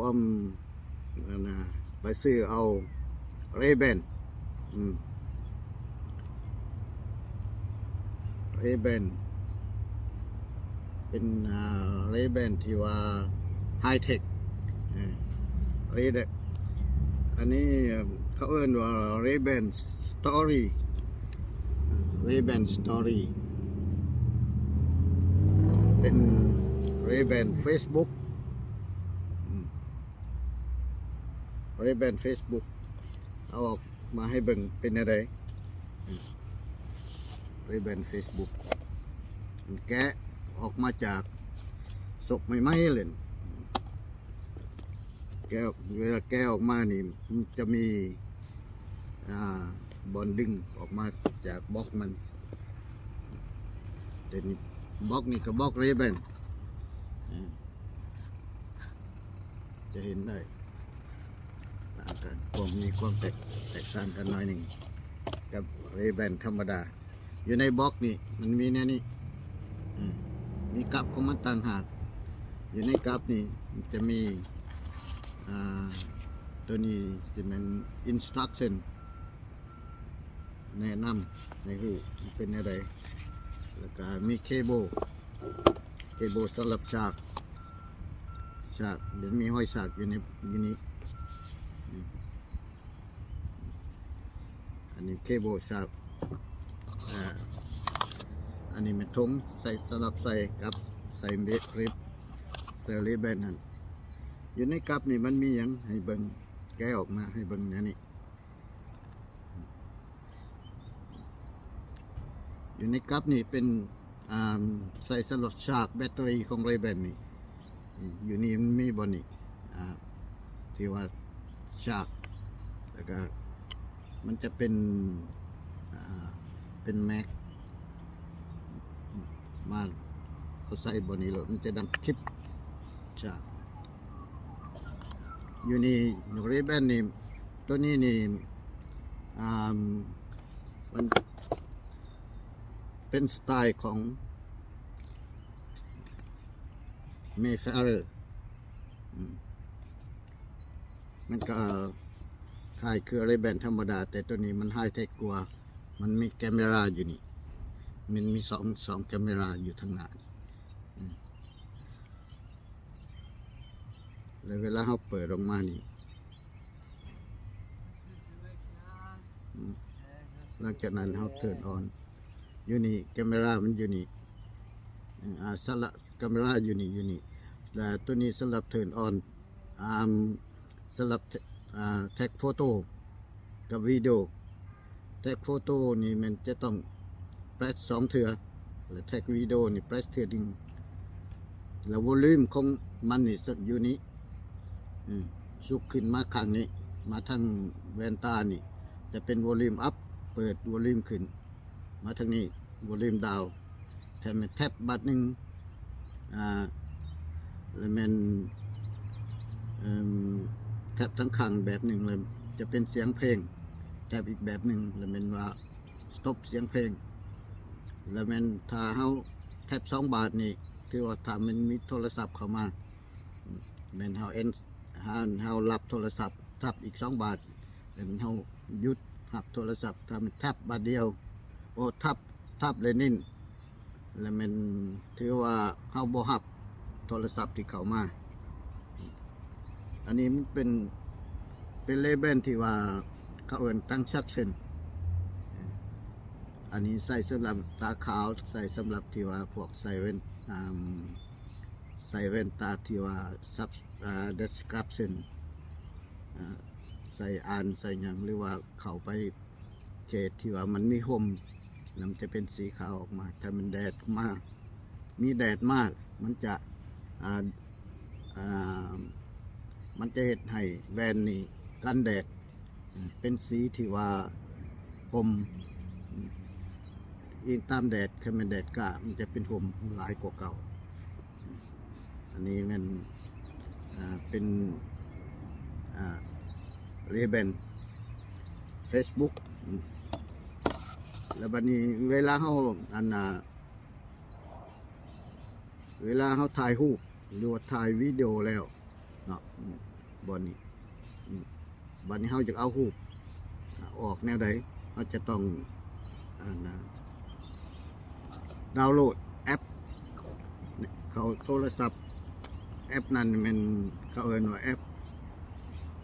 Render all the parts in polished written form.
อมนะไปซื้อเอาเรเบนเรเบนเป็นเรเบนที่ว่าไฮเทคเรเบนอันนี้เขาเอิ้นว่าเรเบนสตอรี่เรเบนสตอรี่เป็นเรเบน Facebook เรเบน Facebook เอาออกมาให้เบิ่งเป็นอะไรเรเบน Facebook มันแกะออกมาจากศพใหม่ๆเลยแกะเวลาแกะออกมานี่มันจะมีบอลดึงออกมาจากบล็อกมันแต่นี่บล็อกนี่กับบล็อกเรเบนจะเห็นได้ต่างกันมีความแตกต่างกันหน่อยหนึ่งกับเรเบนธรรมดาอยู่ในบล็อกนี่มันมีแน่นี่มีกับของมันต่างหากอยู่ในกับนี่มันจะมีตัวนี้จะเป็น instruction แนะนำในหูเป็นอะไรแล้วก็มีเคเบิลสำหรับฉากเดี๋ยวมีห้อยฉากอยู่ในนี้อันนี้เคเบิลฉากอันนี้เป็นถุงใส่สำหรับใส่กับใส่เบรบใส่เลเบนนั่นอยู่ในกับนี่มันมีอย่างให้เบิ่งแกะออกมาให้เบิ่งนี่อยู่ในกับนี่เป็นใส่สำหรับชาร์จแบตเตอรี่ของเรเบนนี่อยู่นี่มันมีบนนี่ที่ว่าชาร์จแล้วก็มันจะเป็นแม็กมาเอาใส่บนนี้เลยมันจะดังคลิปชาร์จอยู่นี่เรเบนนี่ตัวนี้นี่มันเป็นสไตล์ของเมย์เฟอร์มันก็คล้ายคือเรเบนธรรมดาแต่ตัวนี้มันไฮเทคกว่ามันมีแคมราอยู่นี่มันมีสองแคมราอยู่ทางหน้าแล้วเวลาเขาเปิดออกมานี่หลังจากนั้นเขาเทิร์นออนอยู่นี่แคมรามันอยู่นี่สลับแคมราอยู่นี่แต่ตัวนี้สลับเทิร์นออนสลับแท็กโฟโต้กับวิดีโอแท็กโฟโต้นี่มันจะต้องเพรส2 เทื่อแล้วแท็กวิดีโอนี่เพรสเทื่อนึงแล้ววอลลุ่มของมันนี่อยู่นี้สุกขึ้นมาข้างนี้มาทางแว่นตานี่จะเป็นวอลลุ่มอัพเปิดวอลลุ่มขึ้นมาทางนี้วอลลุ่มดาวแท็บบัตรหนึ่งแล้วมันแท็บทั้งข้างแบบหนึ่งเลยจะเป็นเสียงเพลงแท็บอีกแบบหนึ่งแล้วมันว่าสต็อปเสียงเพลงแล้วมันถ้าเฮาแท็บ2 บาทนี่คือว่าถ้ามันมีโทรศัพท์เข้ามามันเฮารับโทรศัพท์ทับอีก2 บาทแล้วมันเฮาหยุดรับโทรศัพท์ถ้ามันทับบาทเดียวทับเลยนิ่นแล้วมันถือว่าเฮาบ่รับโทรศัพท์ที่เข้ามาอันนี้มันเป็นเลเบลที่ว่าเขาเอิ้นตั้งชักเช่นอันนี้ใส่สำหรับตาขาวใส่สำหรับที่ว่าพวกใส่แว่นตาที่ว่าdescription ใส่อ่านใส่หยังหรือว่าเข้าไปเขตที่ว่ามันมีห่มแล้วมันจะเป็นสีขาวออกมาถ้ามันแดดมากมีแดดมากมันจะเฮ็ดให้แว่นนี่กันแดดเป็นสีที่ว่าห่มอิงตามแดดถ้ามันแดดกล้ามันจะเป็นห่มหลายกว่าเก่าอันนี้มันเป็นเรเบน Facebook แล้วบัดนี้เวลาเฮาถ่ายรูปหรือว่าถ่ายวิดีโอแล้วเนาะ บอนนี้บัดนี้เฮาจะเอารูปออกแนวใดเฮาจะต้องดาวน์โหลดแอปเขาโทรศัพท์แอปนั้นมันเขาเอิ้นว่าแอป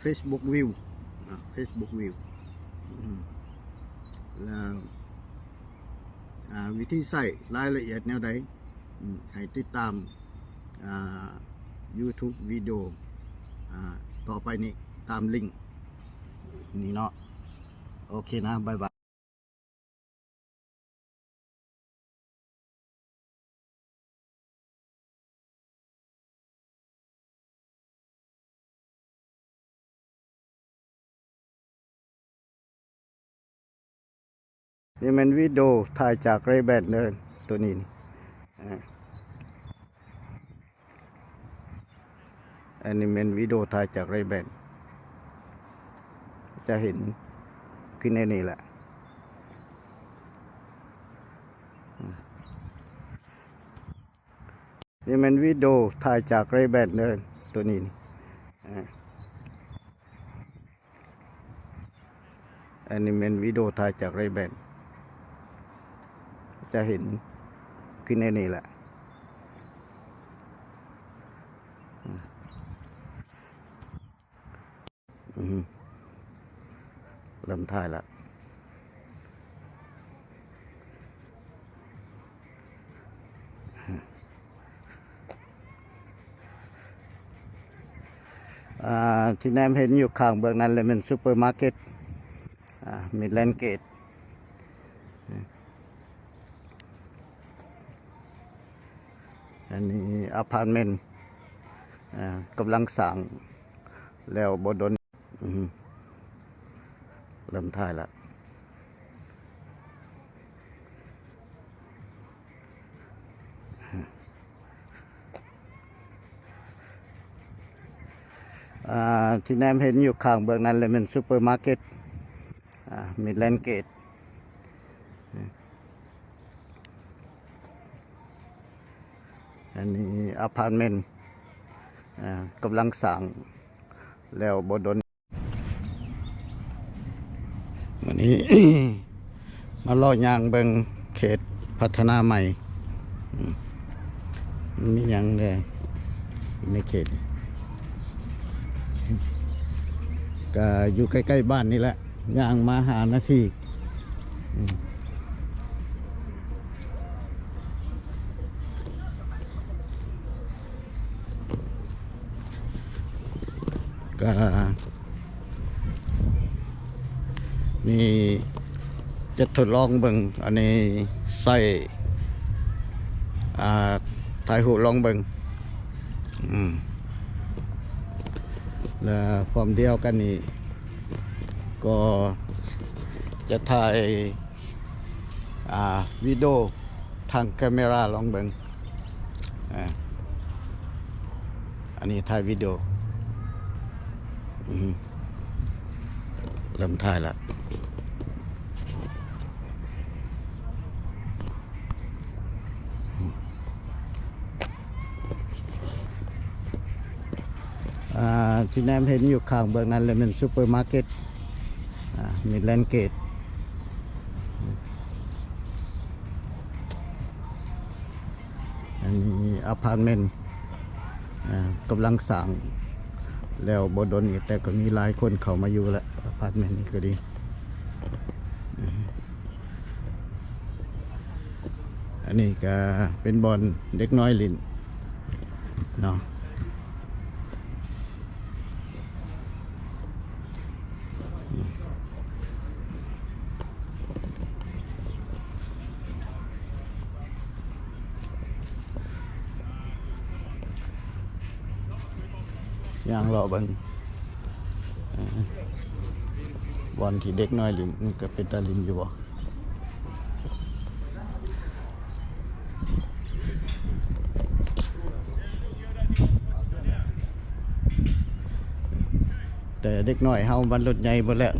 Facebook View Facebook View แล้ววิธีใส่รายละเอียดแนวใดให้ติดตามYouTube วิดีโอต่อไปนี้ตามลิงก์นี่เนาะโอเคนะบ๊ายบายนี่มันวิดีโอถ่ายจากเรแบนเดินตัวนี้อันนี้เป็นวิดีโอถ่ายจากเรแบนจะเห็นขึ้นในนี่แหละนี่มันวิดีโอถ่ายจากเรแบนเดินตัวนี้อันนี้เป็นวิดีโอถ่ายจากเรแบนจะเห็นขึ้นในนี่แหละเริ่มถ่ายแล้วที่แนมเห็นอยู่ข้างเบื้องนั้นเลยเป็นซูเปอร์มาร์เก็ตมิดแลนด์เกตอันนี้อพาร์ตเมนต์กำลังสั่งแล้วบดนเริ่มถ่ายแล้วที่แนมเห็นอยู่ข้างเบื้องนั้นเลยเป็นซูเปอร์มาร์เก็ตมิดแลนด์เกตอันนี้อพาร์ตเมนต์กำลังสั่งแล้วบดนวันนี้ มาล่อยางเบิงเขตพัฒนาใหม่มีอย่างเลยในเขตก็อยู่ใกล้ๆบ้านนี่แหละย่างมาหานาทีก็นี่จะทดลองเบิ่งอันนี้ใส่ถ่ายหูลองเบิ่งแล้วพร้อมเดียวกันนี่ก็จะถ่ายวิดีโอทางแคมราลองเบิ่งอันนี้ถ่ายวิดีโอเริ่มถ่ายแล้วที่แนมเห็นอยู่ข้างเบื้องนั้นเลยเป็นซูเปอร์มาร์เก็ตมิดแลนด์เกตอันนี้อพาร์ตเมนต์กำลังสั่งแล้วบดนนี่แต่ก็มีหลายคนเข้ามาอยู่แล้วอพาร์ตเมนต์นี้ก็ดีอันนี้ก็เป็นบอลเด็กน้อยลินเนาะย่างรอเบิ่งบอลที่เด็กน้อยลินก็เป็นตาลินอยู่บ่แต่เด็กน้อยเฮามันรถใหญ่หมดแล้ว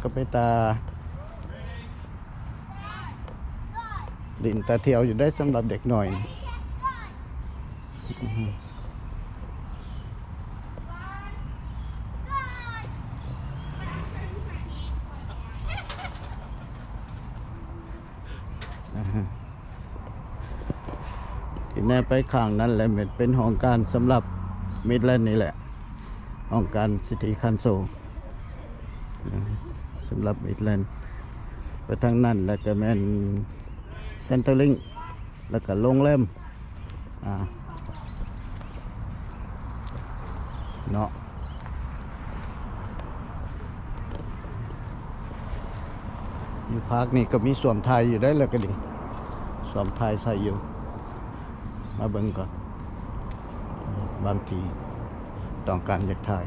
ก็ไปตาดินตาเที่ยวอยู่ได้สำหรับเด็กหน่อยที่แน่ไปข้างนั้นแหละเป็นห้องการสำหรับมิดแลนด์นี่แหละห้องการซิตี้คันโซสำหรับมิดแลนด์ไปทางนั้นแล้วก็แม่นเซ็นเตอร์ลิงแล้วก็โรงแรมเนาะอยู่พักนี่ก็มีสวมไทยอยู่ได้แล้วก็ดีสวมไทยใส่อยู่มาเบิ่งก่อนบางทีต้องการอยากถ่าย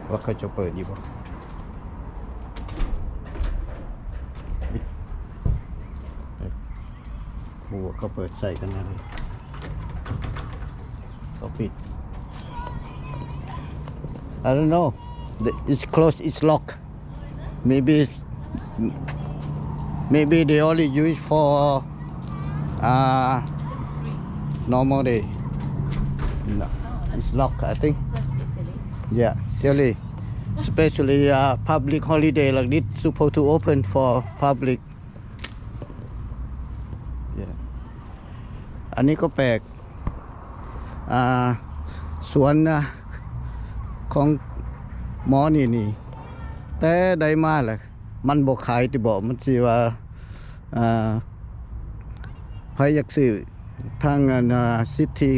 ว่าเขาจะเปิดอยู่บ่บัวเขาเปิดใส่กันอะไรเขาปิด I don't know it's closed it's locked maybe they only use for normal day no, it's locked I think yeah silly especially public holiday like this supposed to open for public yeah อันนี้ก็แปลกสวนนะของหมอนี่แต่ได้มาแหละมันบ่ขายที่บอกมันสิว่าใครอยากซื้อทางซิตี้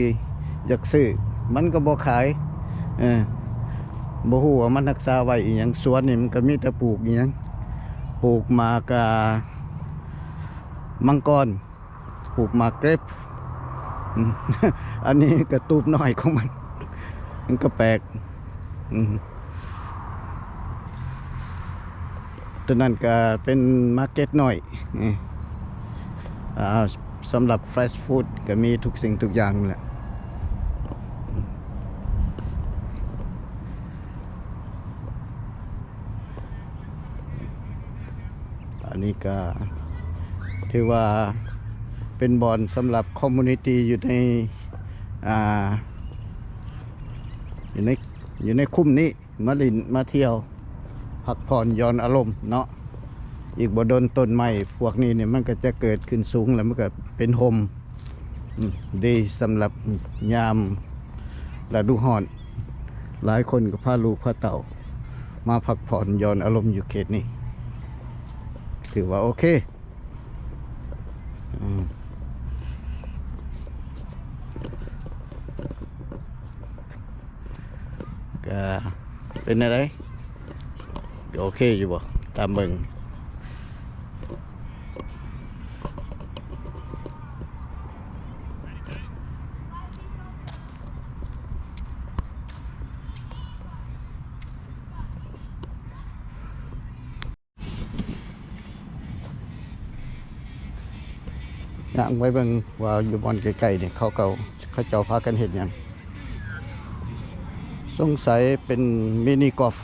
อยากซื้อมันก็บ่ขายบ่ฮู้ว่ามันรักษาไว้อีหยังสวนนี่มันก็มีแต่ปลูกอีหยังปลูกหมากมังกรปลูกหมากเกรปอันนี้กระตูบน้อยของมันก็แปลกตัวนั้นก็เป็นมาร์เก็ตน้อยสำหรับเฟรชฟู้ดก็มีทุกสิ่งทุกอย่างแหละอันนี้ก็ถือว่าเป็นบอนสำหรับคอมมูนิตี้อยู่ในคุ้มนี้มาลินมาเที่ยวพักผ่อนย้อนอารมณ์เนาะอีกบ่ดนต้นไม้พวกนี้เนี่ยมันก็จะเกิดขึ้นสูงแล้วมันก็เป็นโฮมดีสำหรับยามฤดูร้อนหลายคนก็พาลูกพาเต่ามาพักผ่อนย้อนอารมณ์อยู่เขตนี้ถือว่าโอเคก็เป็นอะไรโอเคอยู่บ่ตามเบิ่งย่างไว้เบิ่งว่าอยู่บอนไกลๆเนี่ยเขาเจ้าพากันเห็นยังสงสัยเป็นมินิกอล์ฟ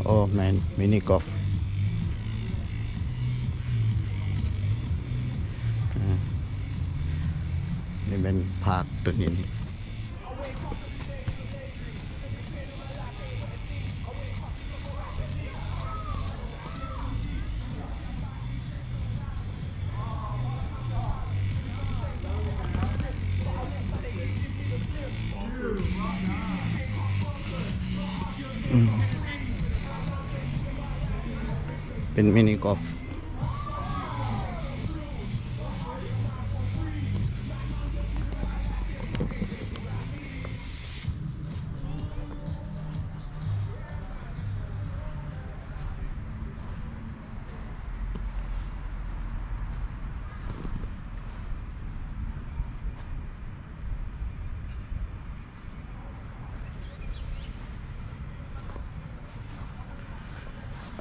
โอ้แมนมินิกอล์ฟนี่เป็นภาคตัวนี้เป็นมินิกอล์ฟ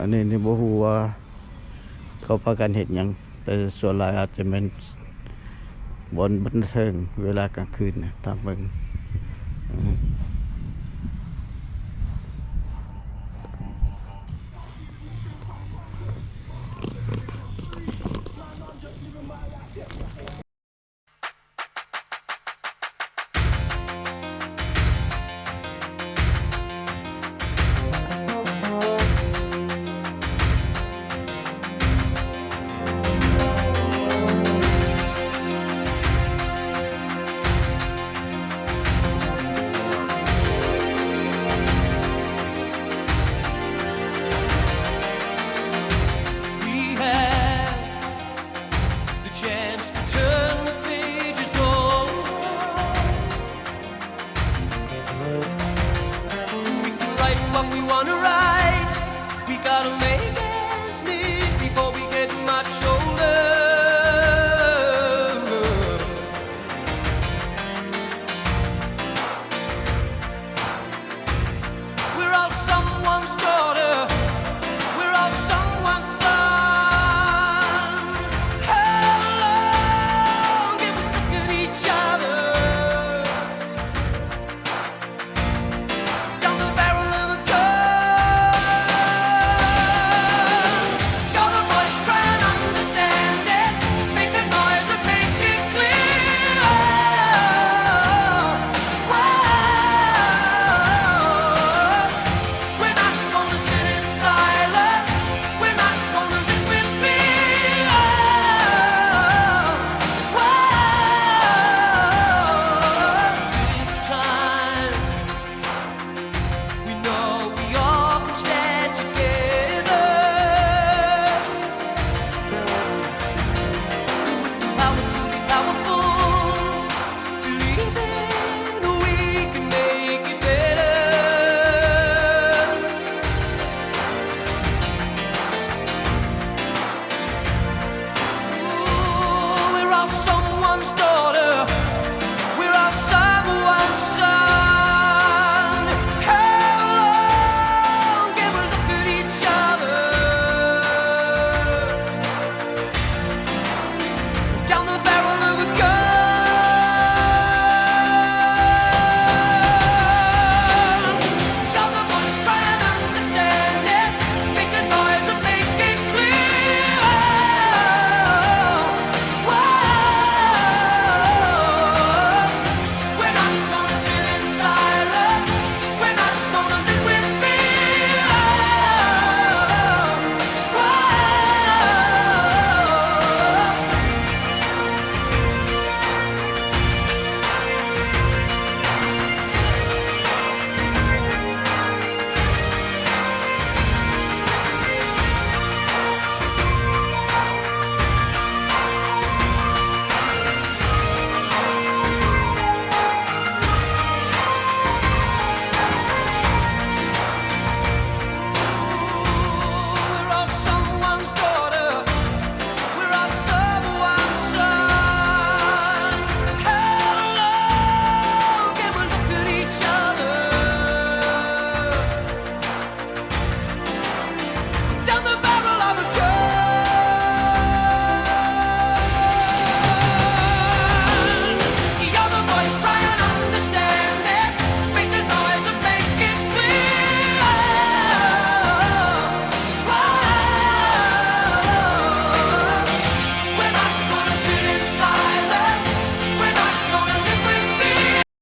อันนี้นี่บ่ฮู้ว่าเขาพากันเฮ็ดหยังแต่ส่วนหลายอาจจะเป็นบ่อนบันเทิงเวลากลางคืนนะตามเบิ่ง